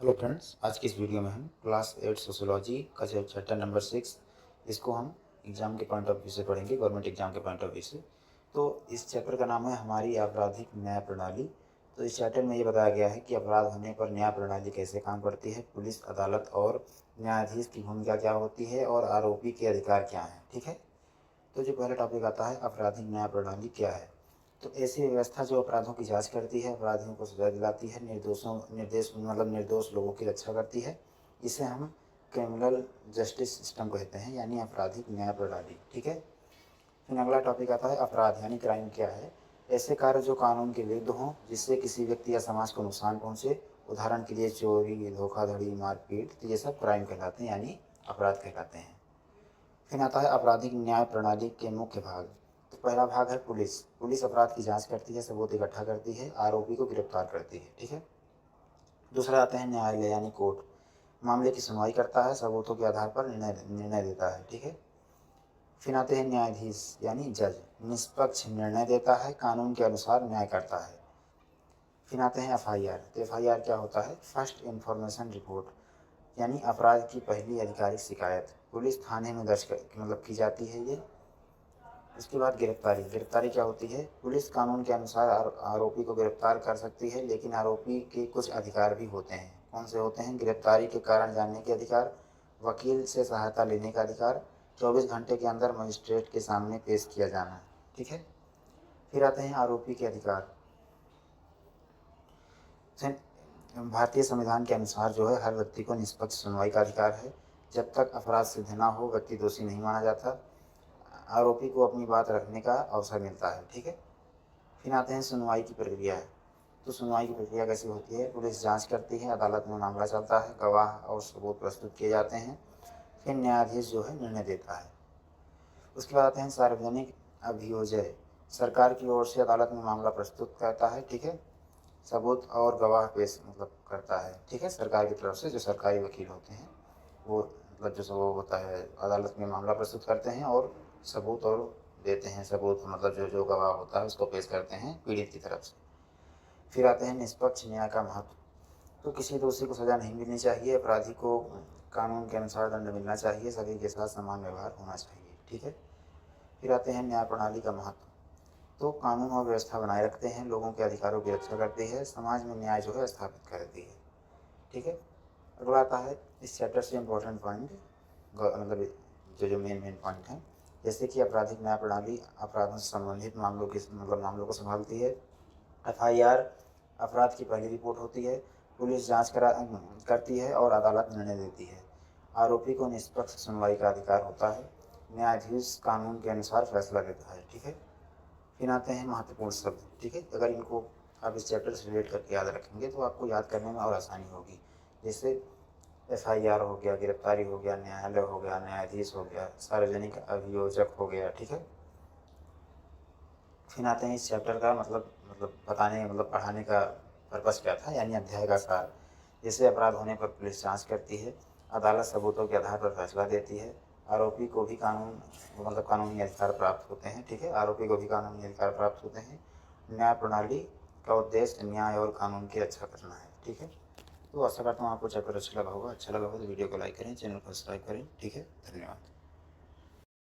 Hello friends, आज की इस वीडियो में हम क्लास 8 सोशियोलॉजी का चैप्टर नंबर 6 इसको हम एग्ज़ाम के पॉइंट ऑफ व्यू से पढ़ेंगे, गवर्नमेंट एग्ज़ाम के पॉइंट ऑफ व्यू से। तो इस चैप्टर का नाम है हमारी आपराधिक न्याय प्रणाली। तो इस चैप्टर में ये बताया गया है कि अपराध होने पर न्याय प्रणाली कैसे काम करती है, पुलिस, अदालत और न्यायाधीश की भूमिका क्या होती है और आरोपी के अधिकार क्या हैं। ठीक है। तो जो पहला टॉपिक आता है, आपराधिक न्याय प्रणाली क्या है। तो ऐसी व्यवस्था जो अपराधों की जांच करती है, अपराधियों को सजा दिलाती है, निर्दोष लोगों की रक्षा करती है, इसे हम क्रिमिनल जस्टिस सिस्टम कहते हैं, यानी आपराधिक न्याय प्रणाली। ठीक है। फिर अगला टॉपिक आता है अपराध यानी क्राइम क्या है। ऐसे कार्य जो कानून के विरुद्ध हों, जिससे किसी व्यक्ति या समाज को नुकसान पहुंचे, उदाहरण के लिए चोरी, धोखाधड़ी, मारपीट, तो ये सब क्राइम कहलाते हैं, यानी अपराध कहलाते हैं। फिर आता है आपराधिक न्याय प्रणाली के मुख्य भाग। तो पहला भाग है पुलिस। पुलिस अपराध की जांच करती है, सबूत इकट्ठा करती है, आरोपी को गिरफ्तार करती है। ठीक है। दूसरा आते हैं न्यायालय यानी कोर्ट। मामले की सुनवाई करता है, सबूतों के आधार पर निर्णय देता है। ठीक है। फिर आते हैं न्यायाधीश यानी जज। निष्पक्ष निर्णय देता है, कानून के अनुसार न्याय करता है। फिर आते हैं एफआईआर। तो एफआईआर क्या होता है? फर्स्ट इन्फॉर्मेशन रिपोर्ट, यानी अपराध की पहली आधिकारिक शिकायत पुलिस थाने में दर्ज की जाती है ये। इसके बाद गिरफ्तारी। गिरफ्तारी क्या होती है? पुलिस कानून के अनुसार आरोपी को गिरफ्तार कर सकती है, लेकिन आरोपी के कुछ अधिकार भी होते हैं। कौन से होते हैं? गिरफ्तारी के कारण जानने के अधिकार, वकील से सहायता लेने का अधिकार, 24 घंटे के अंदर मजिस्ट्रेट के सामने पेश किया जाना। ठीक है। फिर आते हैं आरोपी के अधिकार। भारतीय संविधान के अनुसार जो है, हर व्यक्ति को निष्पक्ष सुनवाई का अधिकार है। जब तक अपराध सिद्ध न हो, व्यक्ति दोषी नहीं माना जाता। आरोपी को अपनी बात रखने का अवसर मिलता है। ठीक है। फिर आते हैं सुनवाई की प्रक्रिया। तो सुनवाई की प्रक्रिया कैसी होती है? पुलिस जांच करती है, अदालत में मामला चलता है, गवाह और सबूत प्रस्तुत किए जाते हैं, फिर न्यायाधीश जो है निर्णय देता है। उसके बाद आते हैं सार्वजनिक अभियोजन। सरकार की ओर से अदालत में मामला प्रस्तुत करता है। ठीक है। सबूत और गवाह पेश करता है। ठीक है। सरकार की तरफ से जो सरकारी वकील होते हैं, वो जो सबूत होता है, अदालत में मामला प्रस्तुत करते हैं और सबूत और देते हैं। सबूत जो जो गवाह होता है उसको पेश करते हैं पीड़ित की तरफ से। फिर आते हैं निष्पक्ष न्याय का महत्व। तो किसी दोषी को सज़ा नहीं मिलनी चाहिए, अपराधी को कानून के अनुसार दंड मिलना चाहिए, सभी के साथ समान व्यवहार होना चाहिए। ठीक है। फिर आते हैं न्याय प्रणाली का महत्व। तो कानून और व्यवस्था बनाए रखते हैं, लोगों के अधिकारों की रक्षा करती है, समाज में न्याय जो है स्थापित करती है। ठीक है। अगला आता है इस चैप्टर से इम्पोर्टेंट पॉइंट, जो मेन पॉइंट हैं, जैसे कि आपराधिक न्याय प्रणाली अपराधों से संबंधित मामलों को संभालती है। एफआईआर अपराध की पहली रिपोर्ट होती है, पुलिस जांच करती है और अदालत निर्णय देती है। आरोपी को निष्पक्ष सुनवाई का अधिकार होता है, न्यायाधीश कानून के अनुसार फैसला देता है। ठीक है। फिर आते हैं महत्वपूर्ण शब्द। ठीक है। अगर इनको आप इस चैप्टर से रिलेट करके याद रखेंगे तो आपको याद करने में और आसानी होगी। जैसे एफआईआर हो गया, गिरफ्तारी हो गया, न्यायालय हो गया, न्यायाधीश हो गया, सार्वजनिक अभियोजक हो गया। ठीक है। फिर आते हैं इस चैप्टर का पढ़ाने का पर्पस क्या था, यानी अध्याय का सार। जैसे अपराध होने पर पुलिस जांच करती है, अदालत सबूतों के आधार पर फैसला देती है, आरोपी को भी कानूनी अधिकार प्राप्त होते हैं। ठीक है। आरोपी को भी कानूनी अधिकार प्राप्त होते हैं। न्याय प्रणाली का उद्देश्य न्याय और कानून की रक्षा करना है। ठीक है। तो आशा करता हूँ आपको चैप्टर अच्छा लगा होगा। अच्छा लगा हो तो वीडियो को लाइक करें, चैनल को सब्सक्राइब करें। ठीक है। धन्यवाद।